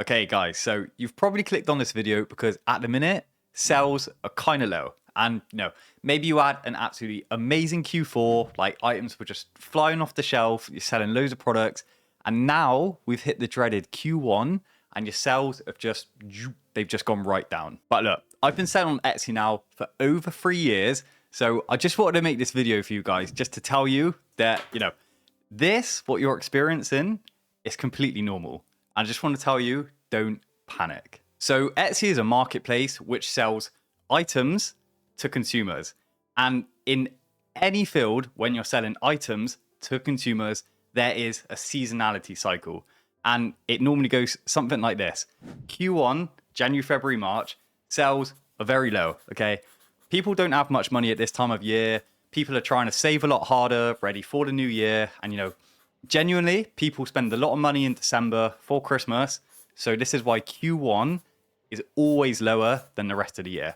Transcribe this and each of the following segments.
Okay, guys, so you've probably clicked on this video because at the minute, sales are kind of low. And maybe you had an absolutely amazing Q4, like items were just flying off the shelf, you're selling loads of products. And now we've hit the dreaded Q1 and your sales have they've just gone right down. But look, I've been selling on Etsy now for over 3 years. So I just wanted to make this video for you guys just to tell you that, what you're experiencing is completely normal. I just want to tell you, don't panic. So Etsy is a marketplace which sells items to consumers. And in any field, when you're selling items to consumers, there is a seasonality cycle. And it normally goes something like this. Q1, January, February, March, sales are very low, okay? People don't have much money at this time of year. People are trying to save a lot harder, ready for the new year. And, genuinely, people spend a lot of money in December for Christmas. So this is why Q1 is always lower than the rest of the year.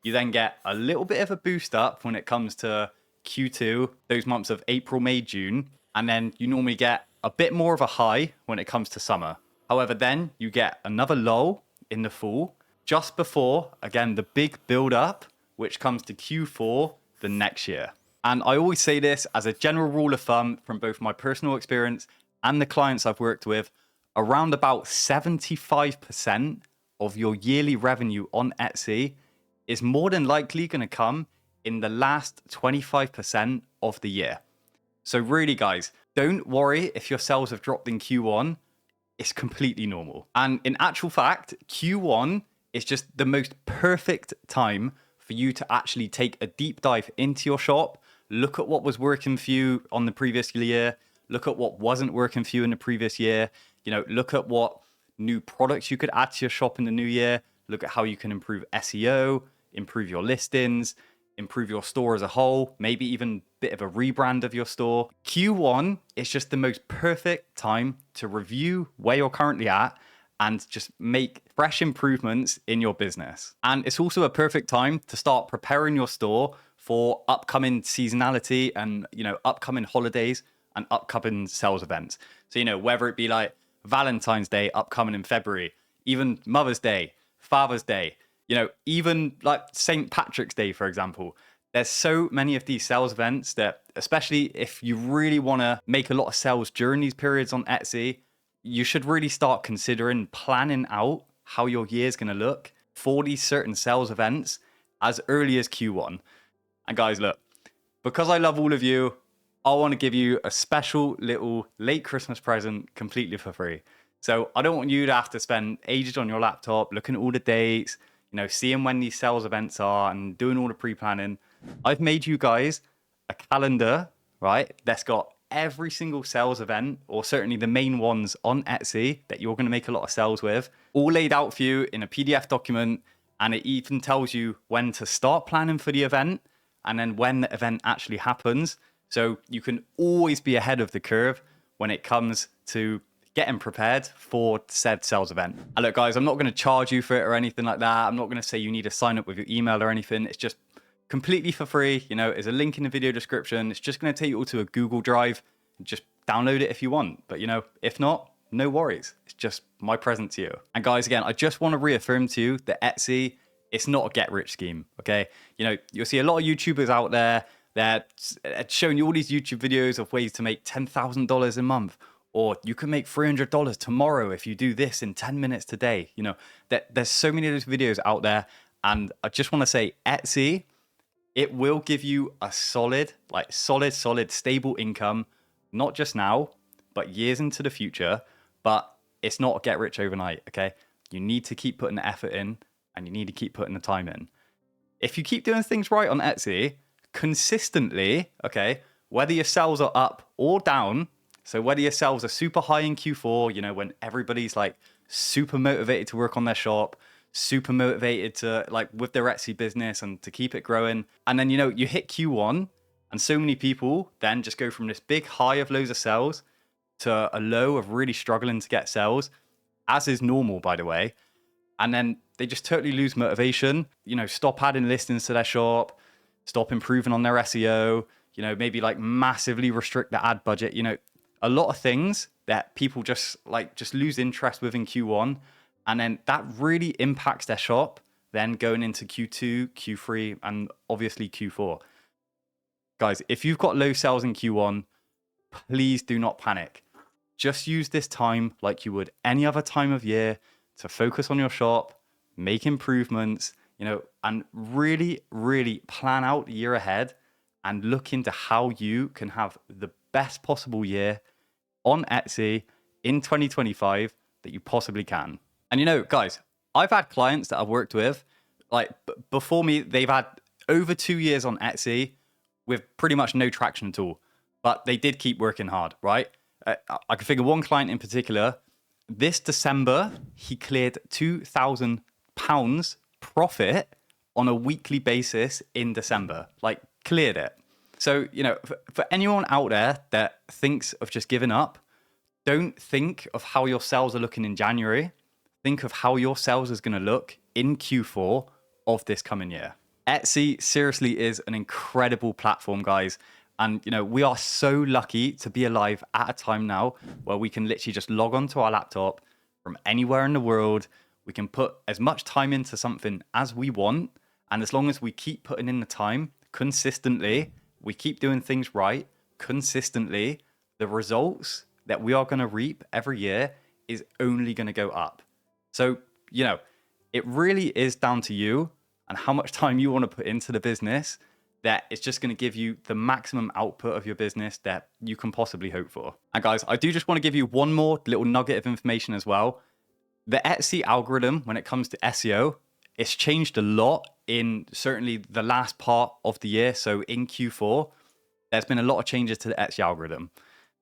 You then get a little bit of a boost up when it comes to Q2, those months of April, May, June. And then you normally get a bit more of a high when it comes to summer. However, then you get another lull in the fall, just before, again, the big build up, which comes to Q4 the next year. And I always say this as a general rule of thumb from both my personal experience and the clients I've worked with, around about 75% of your yearly revenue on Etsy is more than likely going to come in the last 25% of the year. So really, guys, don't worry if your sales have dropped in Q1. It's completely normal. And in actual fact, Q1 is just the most perfect time for you to actually take a deep dive into your shop, look at what was working for you on the previous year, look at what wasn't working for you in the previous year, look at what new products you could add to your shop in the new year, look at how you can improve SEO, improve your listings, improve your store as a whole, maybe even a bit of a rebrand of your store. Q1 is just the most perfect time to review where you're currently at and just make fresh improvements in your business. And it's also a perfect time to start preparing your store for upcoming seasonality and, upcoming holidays and upcoming sales events. So, whether it be like Valentine's Day upcoming in February, even Mother's Day, Father's Day, even like St. Patrick's Day, for example. There's so many of these sales events that, especially if you really want to make a lot of sales during these periods on Etsy, you should really start considering planning out how your year is going to look for these certain sales events as early as Q1. And guys, look, because I love all of you, I want to give you a special little late Christmas present completely for free. So I don't want you to have to spend ages on your laptop looking at all the dates, seeing when these sales events are and doing all the pre-planning. I've made you guys a calendar, right? That's got every single sales event, or certainly the main ones on Etsy that you're going to make a lot of sales with, all laid out for you in a PDF document. And it even tells you when to start planning for the event and then when the event actually happens. So you can always be ahead of the curve when it comes to getting prepared for said sales event. And look, guys, I'm not going to charge you for it or anything like that. I'm not going to say you need to sign up with your email or anything. It's just completely for free. There's a link in the video description. It's just going to take you all to a Google Drive. Just download it if you want. But, if not, no worries. It's just my present to you. And guys, again, I just want to reaffirm to you that Etsy, it's not a get-rich scheme, okay? You'll see a lot of YouTubers out there that showing you all these YouTube videos of ways to make $10,000 a month. Or you can make $300 tomorrow if you do this in 10 minutes today. There's so many of those videos out there. And I just want to say Etsy, it will give you a solid, stable income, not just now, but years into the future. But it's not get rich overnight, okay? You need to keep putting the effort in and you need to keep putting the time in. If you keep doing things right on Etsy consistently, okay, whether your sales are up or down, so whether your sales are super high in Q4, when everybody's like super motivated to work on their shop, super motivated to with their Etsy business and to keep it growing. And then, you hit Q1 and so many people then just go from this big high of loads of sales to a low of really struggling to get sales, as is normal, by the way. And then they just totally lose motivation, stop adding listings to their shop, stop improving on their SEO, maybe massively restrict the ad budget. a lot of things that people just lose interest with in Q1, and then that really impacts their shop then going into Q2, Q3, and obviously Q4. Guys, if you've got low sales in Q1, please do not panic. Just use this time like you would any other time of year to focus on your shop, make improvements, and really, really plan out the year ahead and look into how you can have the best possible year on Etsy in 2025 that you possibly can. And guys, I've had clients that I've worked with, like before me, they've had over 2 years on Etsy with pretty much no traction at all, but they did keep working hard, right? I can figure one client in particular. This December, he cleared £2,000 profit on a weekly basis in December, like cleared it. So, for anyone out there that thinks of just giving up, don't think of how your sales are looking in January. Think of how your sales is going to look in Q4 of this coming year. Etsy seriously is an incredible platform, guys. And, we are so lucky to be alive at a time now where we can literally just log onto our laptop from anywhere in the world. We can put as much time into something as we want. And as long as we keep putting in the time consistently, we keep doing things right consistently, the results that we are going to reap every year is only going to go up. So, it really is down to you and how much time you want to put into the business that it's just going to give you the maximum output of your business that you can possibly hope for. And guys, I do just want to give you one more little nugget of information as well. The Etsy algorithm, when it comes to SEO, it's changed a lot in certainly the last part of the year. So in Q4, there's been a lot of changes to the Etsy algorithm,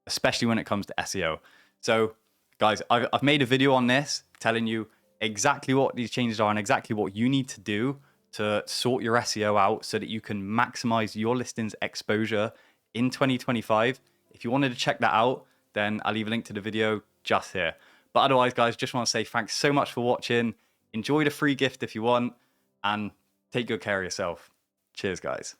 especially when it comes to SEO. So guys, I've made a video on this telling you exactly what these changes are and exactly what you need to do to sort your SEO out so that you can maximize your listings exposure in 2025. If you wanted to check that out, then I'll leave a link to the video just here. But otherwise, guys, just want to say thanks so much for watching. Enjoy the free gift if you want, and take good care of yourself. Cheers, guys.